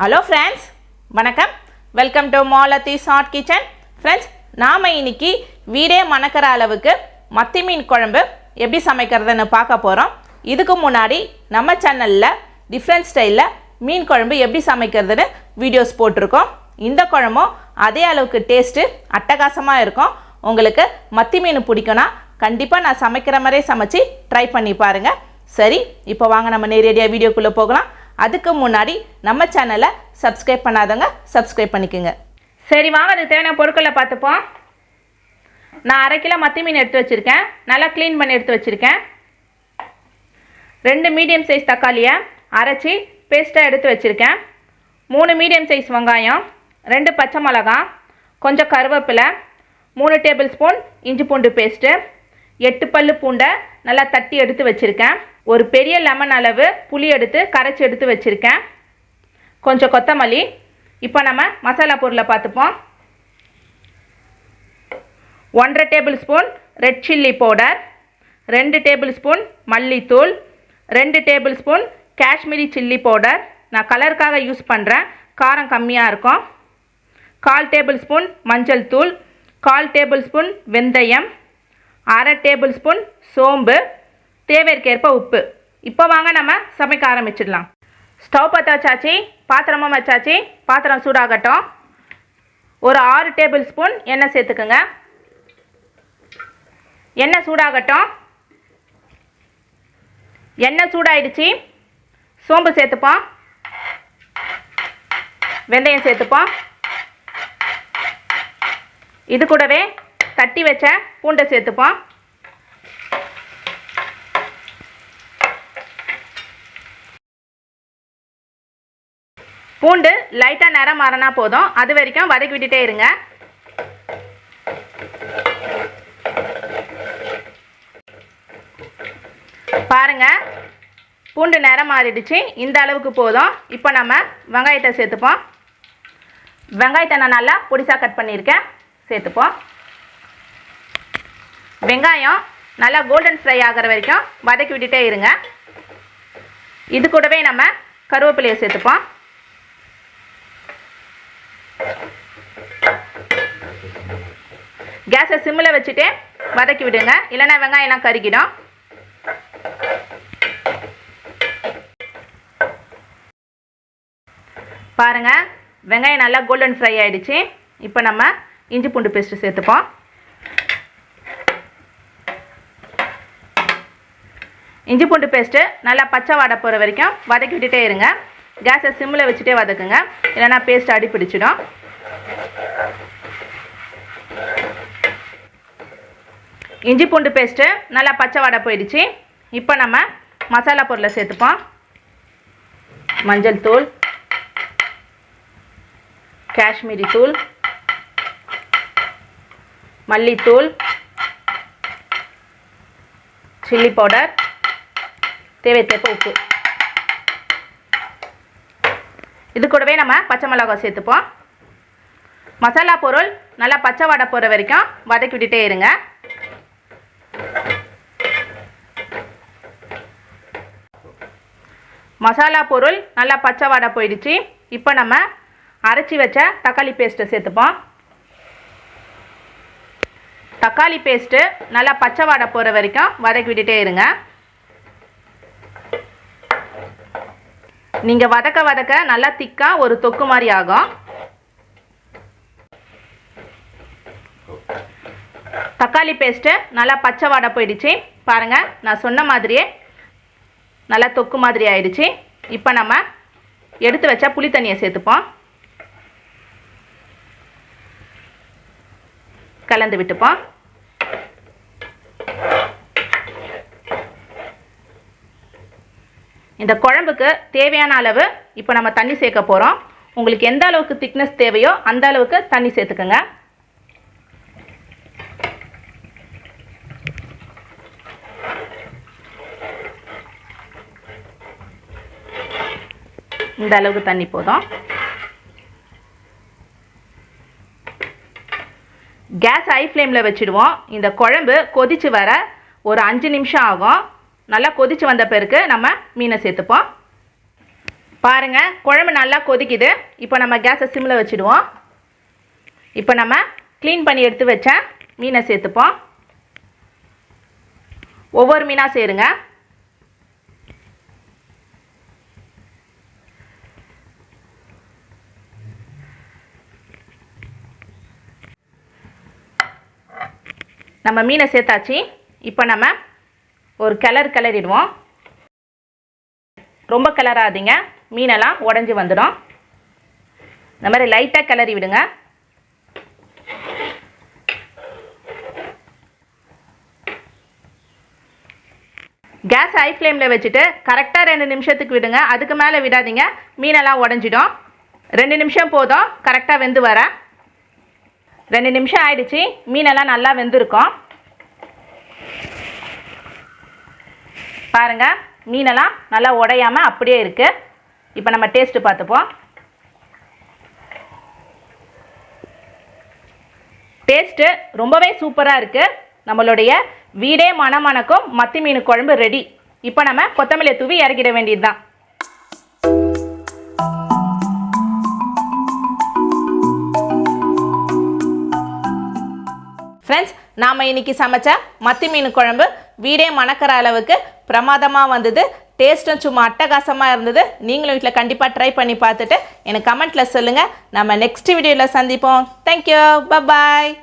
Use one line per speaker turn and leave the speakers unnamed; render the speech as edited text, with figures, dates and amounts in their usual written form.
Hello friends, வணக்கம். Welcome to Malathi Short Kitchen. Friends, நாம இன்னைக்கு வீடே மணக்கிற அளவுக்கு மத்தி மீன் குழம்பு எப்படி சமைக்கிறதுன்னு பார்க்க போறோம். இதுக்கு முன்னாடி நம்ம சேனல்ல டிஃபரண்ட் ஸ்டைல்ல மீன் குழம்பு எப்படி சமைக்கிறதுன்னு வீடியோஸ் போட்டுருக்கோம். இந்த குழம்பும் அதே அளவுக்கு டேஸ்ட் அட்டகாசமா இருக்கும். உங்களுக்கு மத்தி மீன் பிடிக்கும்னா கண்டிப்பா நான் சமைக்கிற மாதிரியே சமைச்சு ட்ரை பண்ணி பாருங்க. சரி, இப்போ வாங்க நம்ம நேரடியா வீடியோக்குள்ள போகலாம். அதுக்கு முன்னாடி நம்ம சேனலை சப்ஸ்கிரைப் பண்ணாதவங்க சப்ஸ்கிரைப் பண்ணிக்கோங்க. சரி வாங்க, அதுக்கு தேவையான பொருட்களை பார்த்துப்போம். நான் 1/2 கிலோ மத்தி மீன் எடுத்து வச்சுருக்கேன். நல்லா க்ளீன் பண்ணி எடுத்து வச்சுருக்கேன். 2 மீடியம் சைஸ் தக்காளியை அரைச்சி பேஸ்ட்டாக எடுத்து வச்சுருக்கேன். 3 மீடியம் சைஸ் வெங்காயம், 2 பச்சை மிளகாய், கொஞ்சம் கருவேப்பிலை, 3 டேபிள் ஸ்பூன் இஞ்சி பூண்டு பேஸ்ட்டு, 8 பல்லு பூண்டை நல்லா தட்டி எடுத்து வச்சுருக்கேன். ஒரு பெரிய லெமன் அளவு புளி எடுத்து கரைச்சி எடுத்து வச்சுருக்கேன். கொஞ்சம் கொத்தமல்லி. இப்போ நம்ம மசாலா பொருளை பார்த்துப்போம். 1/2 table spoon red chilli powder, 2 table spoon மல்லித்தூள், 2 table spoon Kashmiri chilli powder. நான் கலருக்காக யூஸ் பண்ணுறேன், காரம் கம்மியாக இருக்கும். 1/4 டேபிள் ஸ்பூன் மஞ்சள் தூள், 1/4 டேபிள் ஸ்பூன் வெந்தயம், 1/2 டேபிள் ஸ்பூன் சோம்பு, தேவைக்கேற்ப உப்பு. இப்போ வாங்க நம்ம சமைக்க ஆரம்பிச்சிடலாம். ஸ்டவ் பற்ற வச்சாச்சு, பாத்திரமும் வச்சாச்சு. பாத்திரம் சூடாகட்டும். ஒரு 6 டேபிள் ஸ்பூன் எண்ணெய் சேர்த்துக்குங்க. எண்ணெய் சூடாகட்டும். எண்ணெய் சூடாயிடுச்சு. சோம்பு சேர்த்துப்போம், வெந்தயம் சேர்த்துப்போம். இது கூடவே தட்டி வச்ச பூண்டை சேர்த்துப்போம். பூண்டு லைட்டாக நிறம் மாறினா போதும், அது வரைக்கும் வதக்கி விட்டுட்டே இருங்க. பாருங்க, பூண்டு நிறம் மாறிடுச்சு. இந்த அளவுக்கு போதும். இப்போ நம்ம வெங்காயத்தை சேர்த்துப்போம். வெங்காயத்தை நான் நல்லா பொடிசாக கட் பண்ணியிருக்கேன், சேர்த்துப்போம். வெங்காயம் நல்லா கோல்டன் ஃப்ரை ஆகிற வரைக்கும் வதக்கி விட்டுட்டே இருங்க. இது கூடவே நம்ம கருவேப்பிலையை சேர்த்துப்போம். கேஸை சிம்மில் வச்சுட்டு வதக்கி விடுங்க, இல்லைன்னா வெங்காயம்லாம் கருகிடும். பாருங்க, வெங்காயம் நல்லா கோல்டன் ஃப்ரை ஆகிடுச்சு. இப்போ நம்ம இஞ்சி பூண்டு பேஸ்ட்டு சேர்த்துப்போம். இஞ்சி பூண்டு பேஸ்ட்டு நல்லா பச்சை வாடை போகிற வரைக்கும் வதக்கி விட்டுட்டே இருங்க. கேஸை சிம்மில் வச்சுட்டே வதக்குங்க, இல்லைன்னா பேஸ்ட் அடி பிடிச்சிடும். இஞ்சி பூண்டு பேஸ்ட்டு நல்லா பச்சை வாடை போயிடுச்சு. இப்போ நம்ம மசாலா பொருளை சேர்த்துப்போம். மஞ்சள் தூள், காஷ்மீரி தூள், மல்லித்தூள், சில்லி பவுடர், தேவைக்கேற்ப உப்பு. இது கூடவே நம்ம பச்சை மிளகாய் சேர்த்துப்போம். மசாலா பொருள் நல்லா பச்சை வாடை போகிற வரைக்கும் வதக்கி விட்டுட்டே இருங்க. மசாலா பொருள் நல்லா பச்சை வாடை போயிடுச்சு. இப்போ நம்ம அரைச்சி வச்ச தக்காளி பேஸ்ட்டை சேர்த்துப்போம். தக்காளி பேஸ்ட்டு நல்லா பச்சை வாடை போகிற வரைக்கும் வதக்கி விட்டுட்டே இருங்க. நீங்கள் வதக்க வதக்க நல்லா திக்காக ஒரு தொக்கு மாதிரி ஆகும். தக்காளி பேஸ்ட்டு நல்லா பச்சை வாடை போயிடுச்சு. பாருங்கள், நான் சொன்ன மாதிரியே நல்லா தொக்கு மாதிரி ஆயிடுச்சு. இப்போ நம்ம எடுத்து வச்ச புளி தண்ணியை சேர்த்துப்போம். கலந்து விட்டுப்போம். இந்த குழம்புக்கு தேவையான அளவு இப்போ நம்ம தண்ணி சேர்க்க போகிறோம். உங்களுக்கு எந்த அளவுக்கு திக்னஸ் தேவையோ அந்த அளவுக்கு தண்ணி சேர்த்துக்கோங்க. இந்த அளவுக்கு தண்ணி போதும். கேஸ் ஹை ஃப்ளேமில் வச்சுடுவோம். இந்த குழம்பு கொதித்து வர ஒரு 5 நிமிஷம் ஆகும். நல்லா கொதித்து வந்த பிறகு நம்ம மீனை சேர்த்துப்போம். பாருங்கள் குழம்பு நல்லா கொதிக்குது. இப்போ நம்ம கேஸை சிம்மில் வச்சுடுவோம். இப்போ நம்ம க்ளீன் பண்ணி எடுத்து வச்ச மீனை சேர்த்துப்போம். ஒவ்வொரு மீனாக சேருங்க. நம்ம மீனை சேர்த்தாச்சு. இப்போ நம்ம ஒரு கிளறிடுவோம். ரொம்ப கிளறாதீங்க, மீனெல்லாம் உடஞ்சி வந்துடும். இந்த மாதிரி லைட்டாக கிளறி விடுங்க. கேஸ் ஹை ஃப்ளேமில் வச்சுட்டு கரெக்டாக 2 நிமிஷத்துக்கு விடுங்க. அதுக்கு மேலே விடாதீங்க, மீனெல்லாம் உடஞ்சிடும். 2 நிமிஷம் போதும் கரெக்டாக வெந்து வர. 2 நிமிஷம் ஆயிடுச்சு. மீனெல்லாம் நல்லா வெந்திருக்கும். பாருங்கள், மீனெல்லாம் நல்லா உடையாமல் அப்படியே இருக்குது. இப்போ நம்ம டேஸ்ட்டு பார்த்துப்போம். டேஸ்ட்டு ரொம்பவே சூப்பராக இருக்குது. நம்மளுடைய வீடே மணமணக்கும் மத்தி மீன் குழம்பு ரெடி. இப்போ நம்ம கொத்தமல்லி தூவி இறக்கிட வேண்டியது தான். ஃப்ரெண்ட்ஸ், நாம் இன்றைக்கி சமைச்ச மத்தி மீன் குழம்பு வீடே மணக்கிற அளவுக்கு பிரமாதமாக வந்தது. டேஸ்ட்டும் சும்மா அட்டகாசமாக இருந்தது. நீங்களும் வீட்டில் கண்டிப்பாக ட்ரை பண்ணி பார்த்துட்டு எனக்கு கமெண்ட்டில் சொல்லுங்கள். நம்ம நெக்ஸ்ட் வீடியோவில் சந்திப்போம். தேங்க்யூ, பாய்.